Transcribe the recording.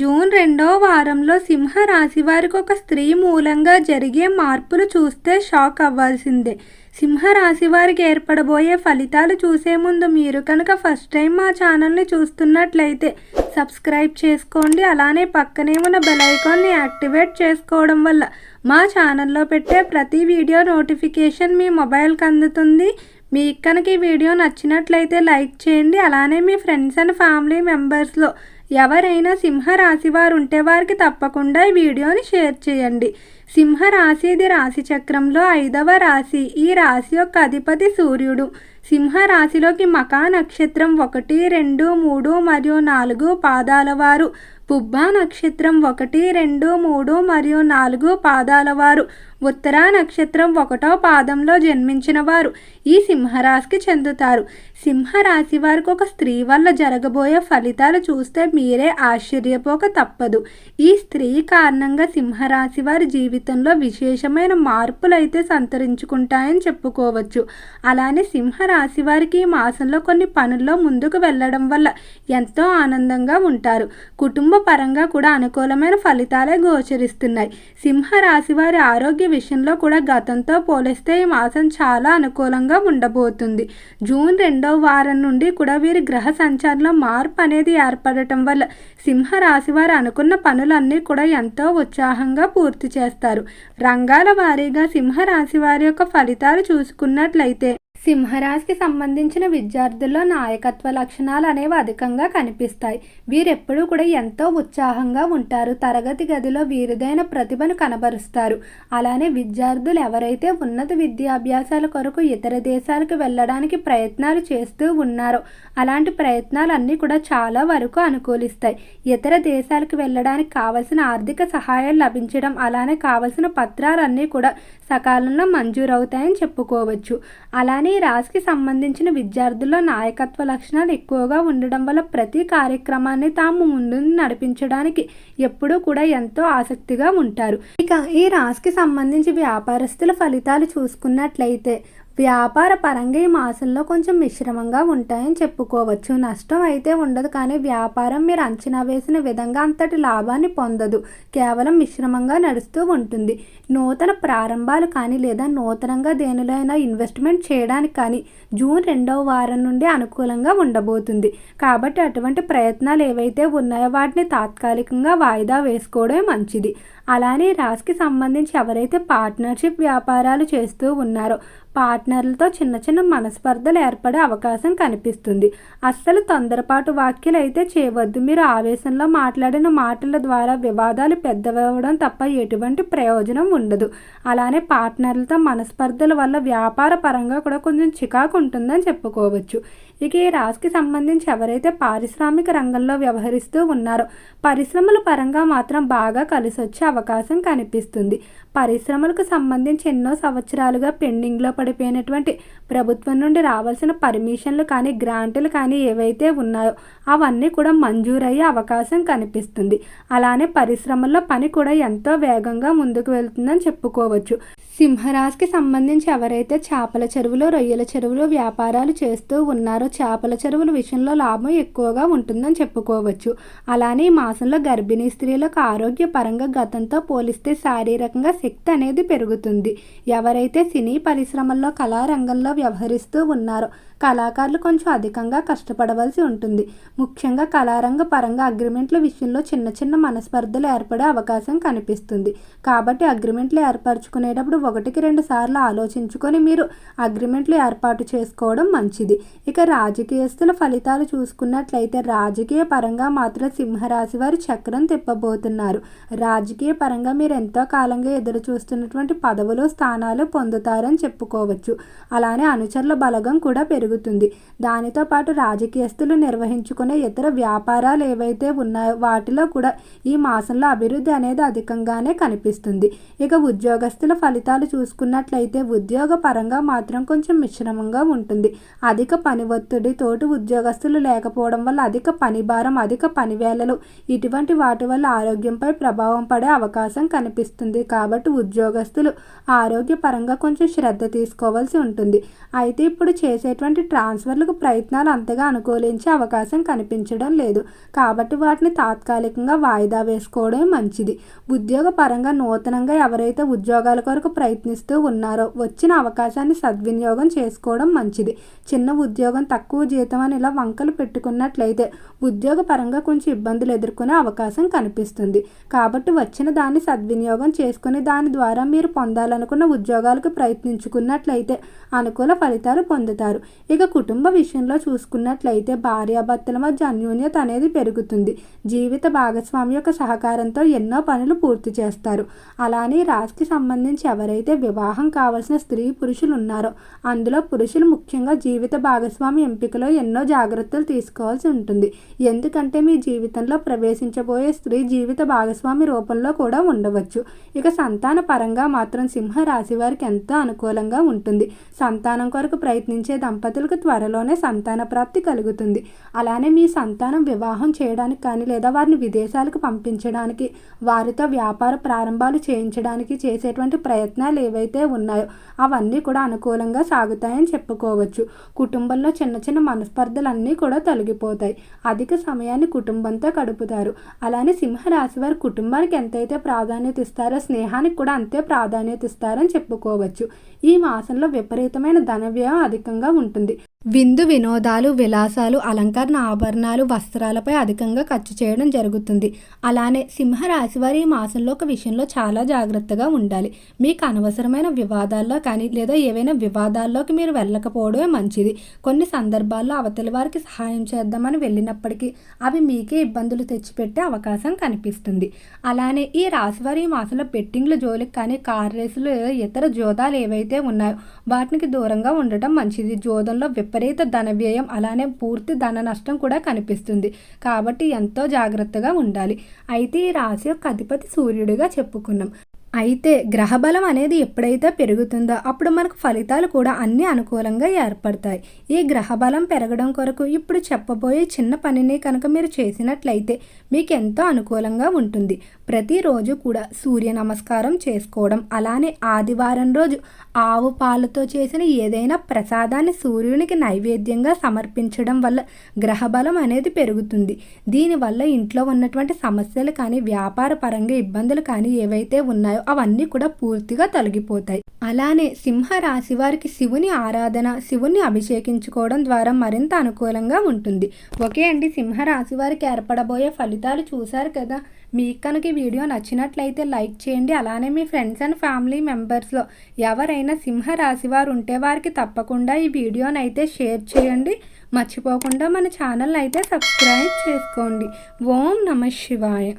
June 2వ వారంలో సింహ రాశి వారికి ఒక స్త్రీ మూలంగా జరిగే మార్పులు చూస్తే షాక్ అవ్వాల్సిందే. సింహ రాశి వారికి ఏర్పడబోయే ఫలితాలు చూసే ముందు మీరు కనుక ఫస్ట్ టైం మా ఛానల్ని చూస్తున్నట్లయితే సబ్స్క్రైబ్ చేసుకోండి. అలానే పక్కనే ఉన్న బెల్ ఐకాన్ని యాక్టివేట్ చేసుకోవడం వల్ల మా ఛానల్లో పెట్టే ప్రతి వీడియో నోటిఫికేషన్ మీ మొబైల్కి అందుతుంది. మీకు కనుక ఈ వీడియో నచ్చినట్లయితే లైక్ చేయండి. అలానే మీ ఫ్రెండ్స్ అండ్ ఫ్యామిలీ మెంబర్స్లో ఎవరైనా సింహ రాశి వారు ఉంటే వారికి తప్పకుండా ఈ వీడియోని షేర్ చేయండి. సింహ రాశి ఇది రాశి చక్రంలో 5వ రాశి. ఈ రాశి యొక్క అధిపతి సూర్యుడు. సింహ రాశిలోకి మకా నక్షత్రం 1, 2, 3 మరియు 4 పాదాల వారు, పుబ్బా నక్షత్రం 1, 2, 3 మరియు 4 పాదాల వారు, ఉత్తరా నక్షత్రం 1వ పాదంలో జన్మించిన వారు ఈ సింహరాశికి చెందుతారు. సింహరాశి వారికి ఒక స్త్రీ వల్ల జరగబోయే ఫలితాలు చూస్తే మీరే ఆశ్చర్యపోక తప్పదు. ఈ స్త్రీ కారణంగా సింహరాశి వారి జీవితంలో విశేషమైన మార్పులు అయితే సంతరించుకుంటాయని చెప్పుకోవచ్చు. అలానే సింహరాశి వారికి ఈ మాసంలో కొన్ని పనుల్లో ముందుకు వెళ్ళడం వల్ల ఎంతో ఆనందంగా ఉంటారు. కుటుంబ పరంగా కూడా అనుకూలమైన ఫలితాలే గోచరిస్తున్నాయి. సింహరాశి వారి ఆరోగ్య విషయంలో కూడా గతంతో పోలిస్తే ఈ మాసం చాలా అనుకూలంగా ఉండబోతుంది. జూన్ 2వ వారం నుండి కూడా వీరి గ్రహ సంచారంలో మార్పు అనేది ఏర్పడటం వల్ల సింహరాశి వారు అనుకున్న పనులన్నీ కూడా ఎంతో ఉత్సాహంగా పూర్తి చేస్తారు. రంగాల వారీగా సింహరాశి వారి యొక్క ఫలితాలు చూసుకున్నట్లయితే సింహరాశికి సంబంధించిన విద్యార్థుల్లో నాయకత్వ లక్షణాలు అనేవి అధికంగా కనిపిస్తాయి. వీరెప్పుడూ కూడా ఎంతో ఉత్సాహంగా ఉంటారు. తరగతి గదిలో వీరిదైన ప్రతిభను కనబరుస్తారు. అలానే విద్యార్థులు ఎవరైతే ఉన్నత విద్యాభ్యాసాల కొరకు ఇతర దేశాలకు వెళ్ళడానికి ప్రయత్నాలు చేస్తూ ఉన్నారో అలాంటి ప్రయత్నాలన్నీ కూడా చాలా వరకు అనుకూలిస్తాయి. ఇతర దేశాలకు వెళ్ళడానికి కావలసిన ఆర్థిక సహాయం లభించడం, అలానే కావలసిన పత్రాలన్నీ కూడా సకాలంలో మంజూరవుతాయని చెప్పుకోవచ్చు. అలానే ఈ రాశికి సంబంధించిన విద్యార్థుల్లో నాయకత్వ లక్షణాలు ఎక్కువగా ఉండడం వల్ల ప్రతి కార్యక్రమాన్ని తాము ముందు నడిపించడానికి ఎప్పుడూ కూడా ఎంతో ఆసక్తిగా ఉంటారు. ఇక ఈ రాశికి సంబంధించి వ్యాపారస్తుల ఫలితాలు చూసుకున్నట్లయితే వ్యాపార పరంగా ఈ మాసంలో కొంచెం మిశ్రమంగా ఉంటాయని చెప్పుకోవచ్చు. నష్టం అయితే ఉండదు, కానీ వ్యాపారం మీరు అంచనా వేసిన విధంగా అంతటి లాభాన్ని పొందదు. కేవలం మిశ్రమంగా నడుస్తూ ఉంటుంది. నూతన ప్రారంభాలు కానీ లేదా నూతనంగా దేనిలో అయినా ఇన్వెస్ట్మెంట్ చేయడానికి కానీ జూన్ 2వ వారం నుండి అనుకూలంగా ఉండబోతుంది. కాబట్టి అటువంటి ప్రయత్నాలు ఏవైతే ఉన్నాయో వాటిని తాత్కాలికంగా వాయిదా వేసుకోవడమే మంచిది. అలానే రాశికి సంబంధించి ఎవరైతే పార్ట్నర్షిప్ వ్యాపారాలు చేస్తూ ఉన్నారో పార్ట్నర్లతో చిన్న చిన్న మనస్పర్ధలు ఏర్పడే అవకాశం కనిపిస్తుంది. అస్సలు తొందరపాటు వ్యాఖ్యలు అయితే చేయవద్దు. మీరు ఆవేశంలో మాట్లాడిన మాటల ద్వారా వివాదాలు పెద్దవడం తప్ప ఎటువంటి ప్రయోజనం ఉండదు. అలానే పార్ట్నర్లతో మనస్పర్ధల వల్ల వ్యాపార పరంగా కూడా కొంచెం చికాకు ఉంటుందని చెప్పుకోవచ్చు. ఇక ఈ రాశికి సంబంధించి ఎవరైతే పారిశ్రామిక రంగంలో వ్యవహరిస్తూ ఉన్నారో పరిశ్రమల పరంగా మాత్రం బాగా కలిసి వచ్చే అవకాశం కనిపిస్తుంది. పరిశ్రమలకు సంబంధించి ఎన్నో సంవత్సరాలుగా పెండింగ్లో పడిపోయినటువంటి ప్రభుత్వం నుండి రావాల్సిన పర్మిషన్లు కానీ గ్రాంట్లు కానీ ఏవైతే ఉన్నాయో అవన్నీ కూడా మంజూరయ్యే అవకాశం కనిపిస్తుంది. అలానే పరిశ్రమల్లో పని కూడా ఎంతో వేగంగా ముందుకు వెళ్తుందని చెప్పుకోవచ్చు. సింహరాశికి సంబంధించి ఎవరైతే చేపల చెరువులు, రొయ్యల చెరువులు వ్యాపారాలు చేస్తూ ఉన్నారో చేపల చెరువుల విషయంలో లాభం ఎక్కువగా ఉంటుందని చెప్పుకోవచ్చు. అలానే ఈ మాసంలో గర్భిణీ స్త్రీలకు ఆరోగ్య పరంగా గతంతో పోలిస్తే శారీరకంగా శక్తి అనేది పెరుగుతుంది. ఎవరైతే సినీ పరిశ్రమల్లో కళారంగంలో వ్యవహరిస్తూ ఉన్నారో కళాకారులు కొంచెం అధికంగా కష్టపడవలసి ఉంటుంది. ముఖ్యంగా కళారంగ పరంగా అగ్రిమెంట్ల విషయంలో చిన్న చిన్న మనస్పర్ధలు ఏర్పడే అవకాశం కనిపిస్తుంది. కాబట్టి అగ్రిమెంట్లు ఏర్పరచుకునేటప్పుడు 1-2 సార్లు ఆలోచించుకొని మీరు అగ్రిమెంట్లు ఏర్పాటు చేసుకోవడం మంచిది. ఇక రాజకీయస్తుల ఫలితాలు చూసుకున్నట్లయితే రాజకీయ పరంగా మాత్రం సింహరాశి వారి చక్రం తిప్పబోతున్నారు. రాజకీయ పరంగా మీరు ఎంతో కాలంగా ఎదురు చూస్తున్నటువంటి పదవులు, స్థానాలు పొందుతారని చెప్పుకోవచ్చు. అలానే అనుచరుల బలగం కూడా పెరుగుతుంది. దానితో పాటు రాజకీయస్తులు నిర్వహించుకునే ఇతర వ్యాపారాలు ఏవైతే ఉన్నాయో వాటిలో కూడా ఈ మాసంలో అభివృద్ధి అనేది అధికంగానే కనిపిస్తుంది. ఇక ఉద్యోగస్తుల ఫలితాలు చూసుకున్నట్లయితే ఉద్యోగ పరంగా మాత్రం కొంచెం మిశ్రమంగా ఉంటుంది. అధిక పని ఒత్తిడి, తోటి ఉద్యోగస్తులు లేకపోవడం వల్ల అధిక పని భారం, అధిక పని వేళలు ఇటువంటి వాటి వల్ల ఆరోగ్యంపై ప్రభావం పడే అవకాశం కనిపిస్తుంది. కాబట్టి ఉద్యోగస్తులు ఆరోగ్య పరంగా కొంచెం శ్రద్ధ తీసుకోవాల్సి ఉంటుంది. అయితే ఇప్పుడు చేసేటువంటి చేసేటువంటి ట్రాన్స్ఫర్లకు ప్రయత్నాలు అంతగా అనుకూలించే అవకాశం కనిపించడం లేదు. కాబట్టి వాటిని తాత్కాలికంగా వాయిదా వేసుకోవడమే మంచిది. ఉద్యోగ పరంగా నూతనంగా ఎవరైతే ఉద్యోగాల కొరకు ప్రయత్నిస్తూ ఉన్నారో వచ్చిన అవకాశాన్ని సద్వినియోగం చేసుకోవడం మంచిది. చిన్న ఉద్యోగం, తక్కువ జీతం అని ఇలా వంకలు పెట్టుకున్నట్లయితే ఉద్యోగ పరంగా కొంచెం ఇబ్బందులు ఎదుర్కొనే అవకాశం కనిపిస్తుంది. కాబట్టి వచ్చిన దాన్ని సద్వినియోగం చేసుకుని దాని ద్వారా మీరు పొందాలనుకున్న ఉద్యోగాలకు ప్రయత్నించుకున్నట్లయితే అనుకూల ఫలితాలు పొందుతారు. ఇక కుటుంబ విషయంలో చూసుకున్నట్లయితే భార్యాభర్తల మధ్య అన్యోన్యత అనేది పెరుగుతుంది. జీవిత భాగస్వామి యొక్క సహకారంతో ఎన్నో పనులు పూర్తి చేస్తారు. అలానే రాశికి సంబంధించి ఎవరైతే వివాహం కావాల్సిన స్త్రీ పురుషులు ఉన్నారో అందులో పురుషులు ముఖ్యంగా జీవిత భాగస్వామి ఎంపికలో ఎన్నో జాగ్రత్తలు తీసుకోవాల్సి ఉంటుంది. ఎందుకంటే మీ జీవితంలో ప్రవేశించబోయే స్త్రీ జీవిత భాగస్వామి రూపంలో కూడా ఉండవచ్చు. ఇక సంతాన పరంగా మాత్రం సింహ రాశి వారికి ఎంతో అనుకూలంగా ఉంటుంది. సంతానం కొరకు ప్రయత్నించే దంపతులకు త్వరలోనే సంతాన ప్రాప్తి కలుగుతుంది. అలానే మీ సంతానం వివాహం చేయడానికి కానీ లేదా వారిని విదేశాలకు పంపించడానికి, వారితో వ్యాపార ప్రారంభాలు చేయించడానికి చేసేటువంటి ప్రయత్నాలు ఏవైతే ఉన్నాయో అవన్నీ కూడా అనుకూలంగా సాగుతాయని చెప్పుకోవచ్చు. కుటుంబంలో చిన్న చిన్న మనస్పర్ధలన్నీ కూడా తొలగిపోతాయి. అధిక సమయాన్ని కుటుంబంతో గడుపుతారు. అలానే సింహరాశి వారి కుటుంబానికి ఎంతైతే ప్రాధాన్యత ఇస్తారో స్నేహానికి కూడా అంతే ప్రాధాన్యత ఇస్తారని చెప్పుకోవచ్చు. ఈ మాసంలో విపరీతమైన ధన వ్యయం అధికంగా ఉంటుంది. విందు వినోదాలు, విలాసాలు, అలంకరణ ఆభరణాలు, వస్త్రాలపై అధికంగా ఖర్చు చేయడం జరుగుతుంది. అలానే సింహరాశి వారి ఈ మాసంలో ఒక విషయంలో చాలా జాగ్రత్తగా ఉండాలి. మీకు అనవసరమైన వివాదాల్లో కానీ లేదా ఏవైనా వివాదాల్లోకి మీరు వెళ్ళకపోవడమే మంచిది. కొన్ని సందర్భాల్లో అవతలి వారికి సహాయం చేద్దామని వెళ్ళినప్పటికీ అవి మీకే ఇబ్బందులు తెచ్చిపెట్టే అవకాశం కనిపిస్తుంది. అలానే ఈ రాశివారి ఈ మాసంలో బెట్టింగ్ల జోలికి కానీ, కార్ రేసులు లేదా ఇతర జోదాలు ఏవైతే ఉన్నాయో వాటికి దూరంగా ఉండటం మంచిది. జోదంలో విపరీత ధన వ్యయం, అలానే పూర్తి ధన నష్టం కూడా కనిపిస్తుంది. కాబట్టి ఎంతో జాగ్రత్తగా ఉండాలి. అయితే ఈ రాశి యొక్క అధిపతి సూర్యుడిగా చెప్పుకున్నాం. అయితే గ్రహబలం అనేది ఎప్పుడైతే పెరుగుతుందో అప్పుడు మనకు ఫలితాలు కూడా అన్నీ అనుకూలంగా ఏర్పడతాయి. ఈ గ్రహబలం పెరగడం కొరకు ఇప్పుడు చెప్పబోయే చిన్న పనిని కనుక మీరు చేసినట్లయితే మీకు ఎంతో అనుకూలంగా ఉంటుంది. ప్రతిరోజు కూడా సూర్య నమస్కారం చేసుకోవడం, అలానే ఆదివారం రోజు ఆవు పాలతో చేసిన ఏదైనా ప్రసాదాన్ని సూర్యునికి నైవేద్యంగా సమర్పించడం వల్ల గ్రహబలం అనేది పెరుగుతుంది. దీనివల్ల ఇంట్లో ఉన్నటువంటి సమస్యలు కానీ, వ్యాపార పరంగా ఇబ్బందులు కానీ ఏవైతే ఉన్నాయో అవన్నీ కూడా పూర్తిగా తొలగిపోతాయి. అలానే సింహ రాశి వారికి శివుని ఆరాధన, శివుని అభిషేకించుకోవడం ద్వారా మరింత అనుకూలంగా ఉంటుంది. ఓకే అండి, సింహ రాశి వారికి ఏర్పడబోయే ఫలితాలు చూశారు కదా. మీకు కనుక ఈ వీడియో నచ్చినట్లయితే లైక్ చేయండి. అలానే మీ ఫ్రెండ్స్ అండ్ ఫ్యామిలీ మెంబర్స్లో ఎవరైనా సింహ రాశి వారు ఉంటే వారికి తప్పకుండా ఈ వీడియోని అయితే షేర్ చేయండి. మర్చిపోకుండా మన ఛానల్ అయితే సబ్స్క్రైబ్ చేసుకోండి. ఓం నమః శివాయ.